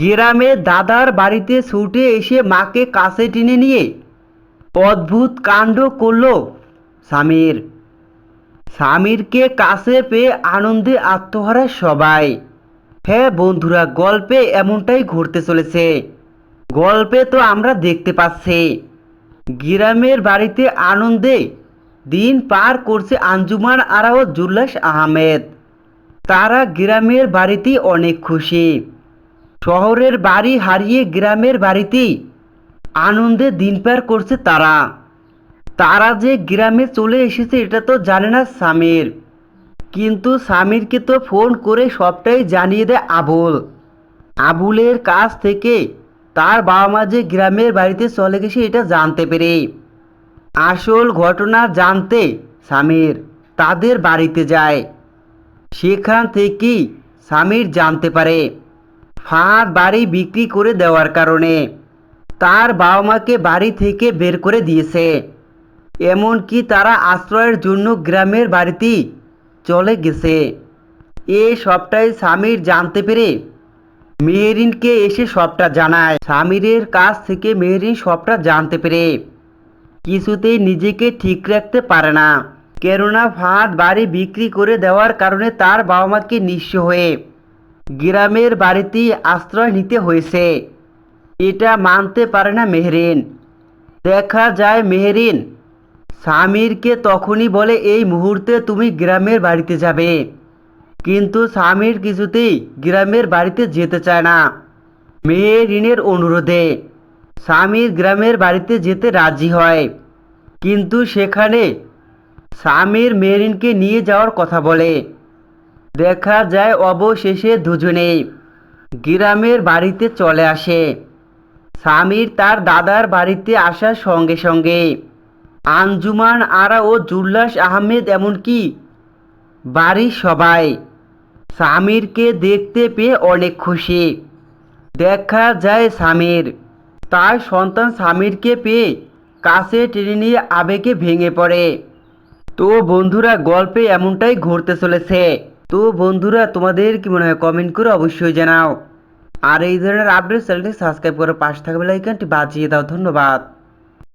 গ্রামে দাদার বাড়িতে ছুটে এসে মাকে কাছে টেনে নিয়ে অদ্ভুত কাণ্ড করল স্বামীর। স্বামীরকে কাছে পেয়ে আনন্দে আত্মহারা সবাই। হ্যাঁ বন্ধুরা, গল্পে এমনটাই ঘটতে চলেছে। গল্পে তো আমরা দেখতে পাচ্ছি গ্রামের বাড়িতে আনন্দে দিন পার করছে আঞ্জুমান আরা ও জুল্লাস আহমেদ। তারা গ্রামের বাড়িতে অনেক খুশি। শহরের বাড়ি হারিয়ে গ্রামের বাড়িতেই আনন্দে দিন পার করছে তারা। তারা যে গ্রামে চলে এসেছে এটা তো জানে না স্বামীর। কিন্তু স্বামীরকে তো ফোন করে সবটাই জানিয়ে দেয় আবুল। আবুলের কাছ থেকে তার বাবা মা যে গ্রামের বাড়িতে চলে গেছে এটা জানতে পেরে আসল ঘটনা জানতে স্বামীর তাদের বাড়িতে যায়। সেখান থেকেই স্বামীর জানতে পারে ফাঁদ বাড়ি বিক্রি করে দেওয়ার কারণে তার বাবা মাকে বাড়ি থেকে বের করে দিয়েছে। এমনকি তারা আশ্রয়ের জন্য গ্রামের বাড়িতেই চলে গেছে। এই সবটাই স্বামীর জানতে পেরে মেহেরিনকে এসে সবটা জানায়। স্বামীরের কাছ থেকে মেহেরিন সবটা জানতে পেরে কিছুতেই নিজেকে ঠিক রাখতে পারে না। কেননা ফাঁদ বাড়ি বিক্রি করে দেওয়ার কারণে তার বাবা মাকে নিঃস্ব হয়ে গ্রামের বাড়িতেই আশ্রয় নিতে হয়েছে। এটা মানতে পারে না মেহেরিন। দেখা যায় মেহেরিন স্বামীরকে তখনই বলে এই মুহূর্তে তুমি গ্রামের বাড়িতে যাবে। কিন্তু স্বামীর কিছুতেই গ্রামের বাড়িতে যেতে চায় না। মেহেরিনের অনুরোধে স্বামীর গ্রামের বাড়িতে যেতে রাজি হয়। কিন্তু সেখানে স্বামীর মেহেরিনকে নিয়ে যাওয়ার কথা বলে। দেখা যায় অবশেষে দুজনেই গ্রামের বাড়িতে চলে আসে। স্বামীর তার দাদার বাড়িতে আসার সঙ্গে সঙ্গে আঞ্জুমান আরা ও জুল্লাস আহমেদ এমনকি বাড়ির সবাই স্বামীরকে দেখতে পেয়ে অনেক খুশি। দেখা যায় স্বামীর তার সন্তান স্বামীরকে পেয়ে কাছে টেনে নিয়ে আবেগে ভেঙে পড়ে। তো বন্ধুরা, গল্পে এমনটাই ঘটতে চলেছে। তো বন্ধুরা, তোমাদের কি মনে হয় কমেন্ট করে অবশ্যই জানাও। আর এই ধরনের আপডেট চ্যানেলটি সাবস্ক্রাইব করে পাশে থাকা বেল আইকনটি বাজিয়ে দাও। ধন্যবাদ।